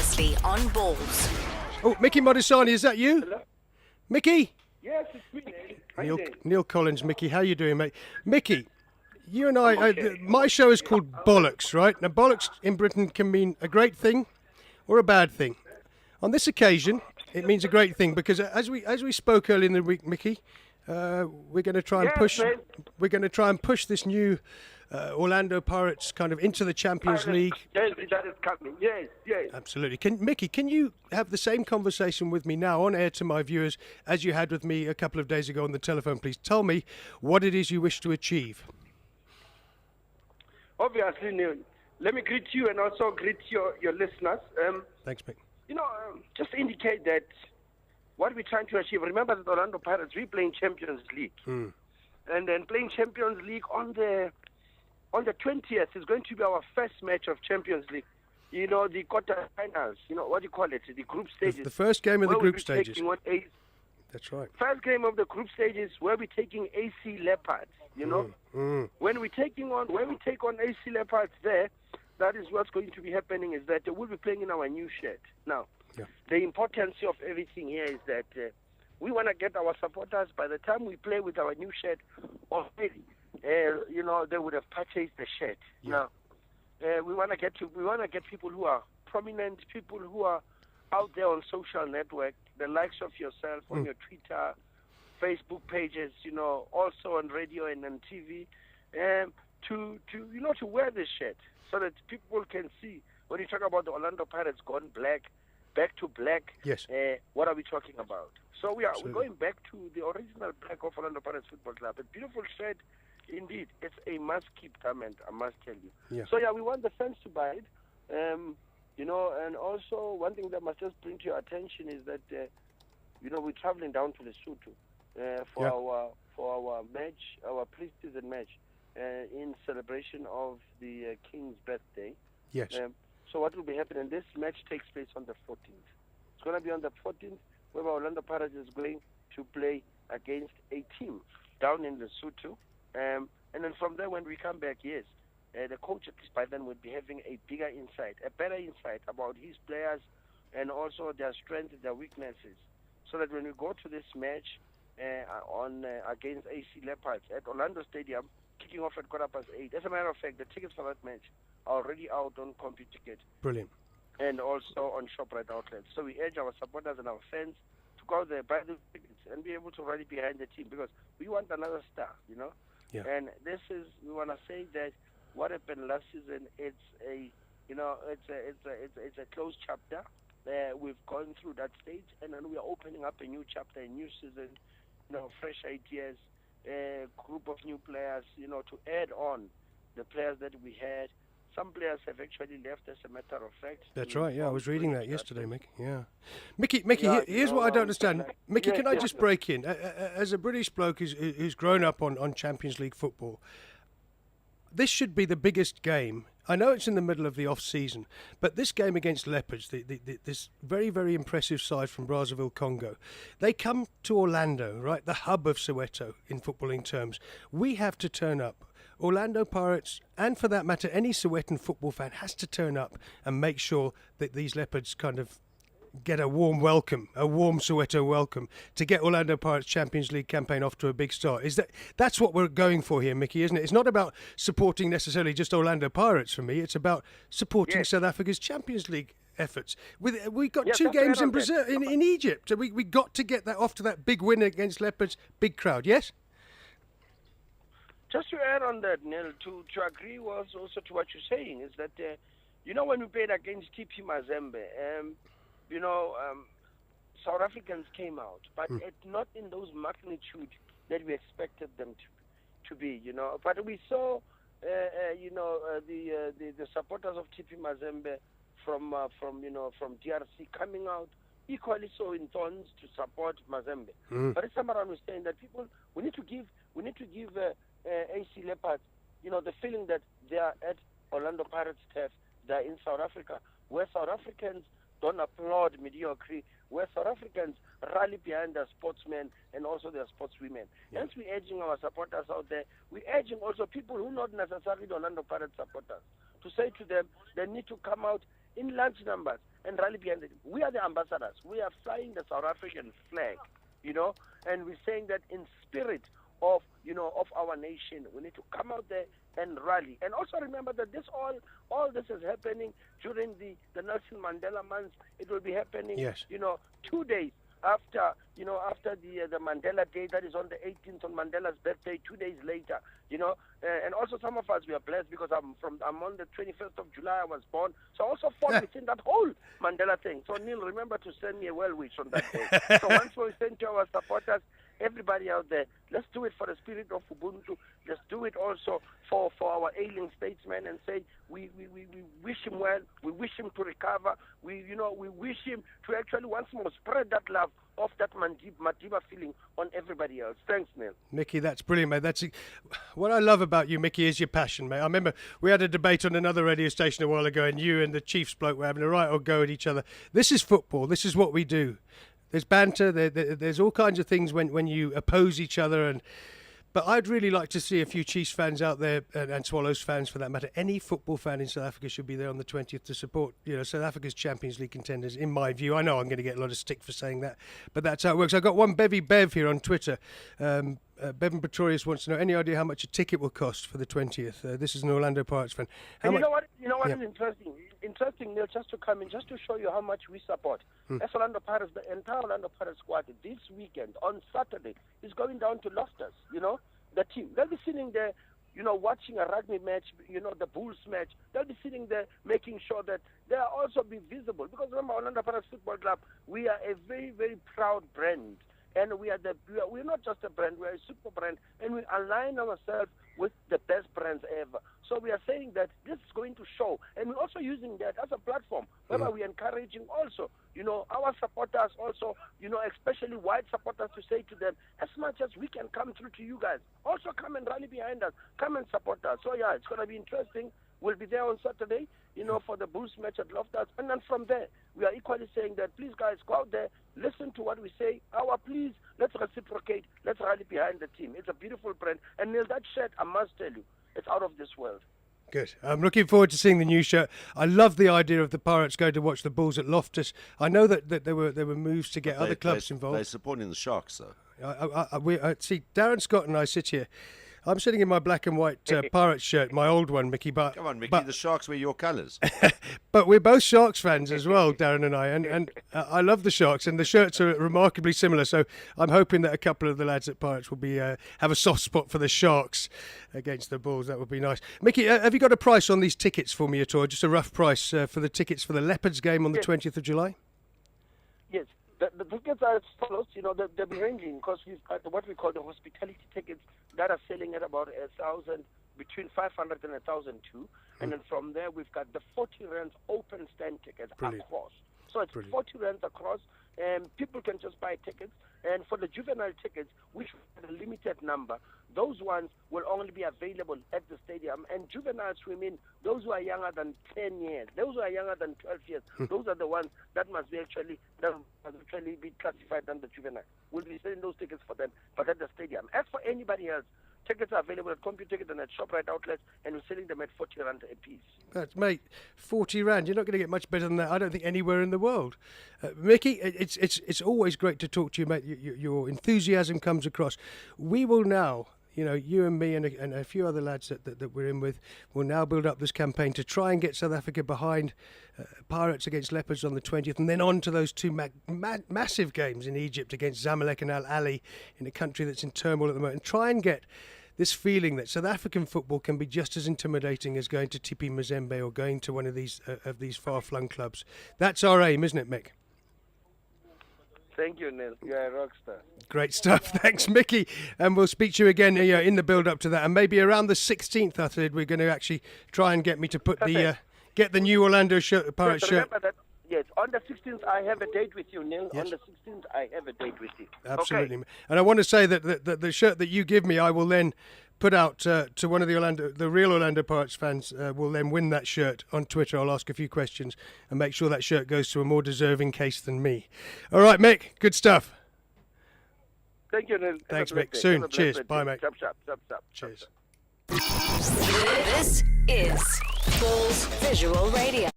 Previously on Balls. Oh, Mickey Modisane, is that you? Hello? Mickey? Yes, it's me. How you doing? Neal Collins, Mickey, how you doing, mate? Mickey, you and I, okay. my show is called Bollockz, right? Now, Bollockz in Britain can mean a great thing or a bad thing. On this occasion, it means a great thing because as we spoke earlier in the week, Mickey, we're going to try and Yes, push. mate. We're going to try and push this new Orlando Pirates kind of into the Champions League. Yes, that is coming. Yes, yes. Absolutely. Mickey, can you have the same conversation with me now on air to my viewers as you had with me a couple of days ago on the telephone, please? Tell me what it is you wish to achieve. Obviously, Neil, let me greet you and also greet your listeners. Thanks, Mick. Just indicate that what we're trying to achieve. Remember that Orlando Pirates, we're playing Champions League. And then playing Champions League on the 20th is going to be our first match of Champions League. You know, the quarterfinals, what do you call it? The group stages. The first game of the where group we'll be stages. taking That's right. First game of the group stages where we're taking AC Leopards, When we take on AC Leopards there, that is what's going to be happening is that we'll be playing in our new shed. Now, the importance of everything here is that we want to get our supporters, by the time we play with our new shed already, they would have purchased the shed. Now, we want to get people who are prominent, people who are out there on social network, the likes of yourself on your Twitter, Facebook pages, also on radio and on TV, to wear this shirt so that people can see when you talk about the Orlando Pirates gone black, back to black. Yes. What are we talking about? So we're going back to the original black of Orlando Pirates Football Club. A beautiful shirt, indeed. It's a must-keep garment, I must tell you. Yeah. So we want the fans to buy it. And also one thing that must just bring to your attention is that, we're traveling down to Lesotho for our match, our pre-season match, in celebration of the King's birthday. Yes. So what will be happening? This match takes place on the 14th. It's going to be on the 14th, where Orlando Pirates is going to play against a team down in Lesotho. And then from there, when we come back, the coach at least by then would be having a bigger insight, a better insight about his players and also their strengths, their weaknesses, so that when we go to this match against AC Leopards at Orlando Stadium, kicking off at 8:15. As a matter of fact, the tickets for that match are already out on CompuTicket. Brilliant. And also on ShopRite outlets. So we urge our supporters and our fans to go out there, buy the tickets, and be able to rally behind the team because we want another star, Yeah. And we want to say that what happened last season, it's a closed chapter. We've gone through that stage, and then we are opening up a new chapter, a new season, fresh ideas, a group of new players, to add on the players that we had. Some players have actually left, as a matter of fact. That's right. Yeah, I was reading that yesterday, Mickey. Yeah. Mickey, here's what I don't understand. Mickey, yeah, can I just break in? As a British bloke who's grown up on Champions League football, this should be the biggest game. I know it's in the middle of the off-season, but this game against Leopards, this very, very impressive side from Brazzaville, Congo, they come to Orlando, right, the hub of Soweto in footballing terms. We have to turn up. Orlando Pirates, and for that matter, any Sowetan football fan has to turn up and make sure that these Leopards kind of get a warm welcome, a warm Soweto welcome to get Orlando Pirates Champions League campaign off to a big start. That's what we're going for here, Mickey, isn't it? It's not about supporting necessarily just Orlando Pirates for me. It's about supporting South Africa's Champions League efforts. We got two games in Brazil, in Egypt. So we got to get that off to that big win against Leopards, big crowd. Yes. Just to add on that, Neil, to agree was also to what you're saying is that when we played against TP Mazembe. South Africans came out, but not in those magnitude that we expected them to be, But we saw, the supporters of TP Mazembe from DRC coming out equally so in tones to support Mazembe. But it's somewhere I'm saying that we need to give AC Leopards, the feeling that they are at Orlando Pirates turf, they are in South Africa, where South Africans don't applaud mediocrity, where South Africans rally behind their sportsmen and also their sportswomen. Hence, we're urging our supporters out there. We're urging also people who not necessarily Orlando Pirates supporters to say to them they need to come out in large numbers and rally behind it. We are the ambassadors. We are flying the South African flag, and we're saying that in spirit of our nation, we need to come out there and rally. And also remember that all this is happening during the Nelson Mandela month. It will be happening, 2 days after the Mandela Day, that is on the 18th, on Mandela's birthday, 2 days later, and also some of us, we are blessed because I'm on the 21st of July, I was born, so I also fall within that whole Mandela thing. So Neil, remember to send me a well wish on that day. So once we send to our supporters, everybody out there, let's do it for the spirit of Ubuntu. Let's do it also for our ailing statesman and say we wish him well. We wish him to recover. We wish him to actually once more spread that love of that Madiba feeling on everybody else. Thanks, Neil. Mickey, that's brilliant, mate. What I love about you, Mickey, is your passion, mate. I remember we had a debate on another radio station a while ago, and you and the Chiefs bloke were having a right old go at each other. This is football. This is what we do. There's banter, there's all kinds of things when you oppose each other. But I'd really like to see a few Chiefs fans out there, and Swallows fans for that matter. Any football fan in South Africa should be there on the 20th to support South Africa's Champions League contenders, in my view. I know I'm going to get a lot of stick for saying that, but that's how it works. I've got one Bevy Bev here on Twitter. Bevan Pretorius wants to know, any idea how much a ticket will cost for the 20th? This is an Orlando Pirates fan. You know what is interesting? Interesting, Neil, just to come in, just to show you how much we support. As Orlando Pirates, the entire Orlando Pirates squad this weekend, on Saturday, is going down to Loftus, the team. They'll be sitting there, watching a rugby match, the Bulls match. They'll be sitting there making sure that they'll also be visible. Because remember, Orlando Pirates Football Club, we are a very, very proud brand. And we're not just a brand, we're a super brand, and we align ourselves with the best brands ever. So we are saying that this is going to show, and we're also using that as a platform, whereby we're encouraging also, our supporters also, especially white supporters, to say to them, as much as we can come through to you guys, also come and rally behind us, come and support us. So yeah, it's going to be interesting. We'll be there on Saturday, for the Bulls match at Loftus. And then from there, we are equally saying that, please, guys, go out there, listen to what we say. Please, let's reciprocate. Let's rally behind the team. It's a beautiful brand. And Neil, that shirt, I must tell you, it's out of this world. Good. I'm looking forward to seeing the new shirt. I love the idea of the Pirates going to watch the Bulls at Loftus. I know that there were moves to get other clubs involved. They're supporting the Sharks, though. I see, Darren Scott and I sit here. I'm sitting in my black and white Pirates shirt, my old one, Mickey. But come on, Mickey, the Sharks wear your colours. But we're both Sharks fans as well, Darren and I, and I love the Sharks, and the shirts are remarkably similar. So I'm hoping that a couple of the lads at Pirates will be have a soft spot for the Sharks against the Bulls. That would be nice. Mickey, have you got a price on these tickets for me at all? Just a rough price for the tickets for the Leopards game on the 20th of July? Yes. The tickets are as follows, they'll be ranging because we've got what we call the hospitality tickets that are selling at about 1,000, between 500 and 1,002. And then from there, we've got the 40 rands open stand tickets across. So it's 40 rands across, and people can just buy tickets. And for the juvenile tickets, which are a limited number, those ones will only be available at the stadium. And juveniles, we mean those who are younger than 10 years, those who are younger than 12 years, those are the ones that must actually be classified under juvenile. We'll be selling those tickets for them, but at the stadium. As for anybody else, tickets are available at CompuTicket and at ShopRite outlets, and we're selling them at 40 rand a piece. That's, mate, 40 rand. You're not going to get much better than that, I don't think, anywhere in the world. Mickey, it's always great to talk to you, mate. Your enthusiasm comes across. We will now, you and me and a few other lads that we're in with, will now build up this campaign to try and get South Africa behind Pirates against Leopards on the 20th, and then on to those two massive games in Egypt against Zamalek and Al Ahly, in a country that's in turmoil at the moment, and try and get this feeling that South African football can be just as intimidating as going to TP Mazembe or going to one of these far-flung clubs. That's our aim, isn't it, Mick? Thank you, Neil. You're a rock star. Great stuff. Thanks, Mickey. And we'll speak to you again in the build-up to that. And maybe around the 16th, I said, we're going to actually try and get me to put get the new Orlando Pirates shirt. Remember that, yes, on the 16th, I have a date with you, Neil. Yes. On the 16th, I have a date with you. Absolutely. Okay. And I want to say that the shirt that you give me, I will then put out to one of the real Orlando Pirates fans, will then win that shirt on Twitter. I'll ask a few questions and make sure that shirt goes to a more deserving case than me. All right, Mick, good stuff. Thank you, Neil. Thanks, Mick. Soon. Cheers. Bye, mate. Chop. Cheers. This is Bulls Visual Radio.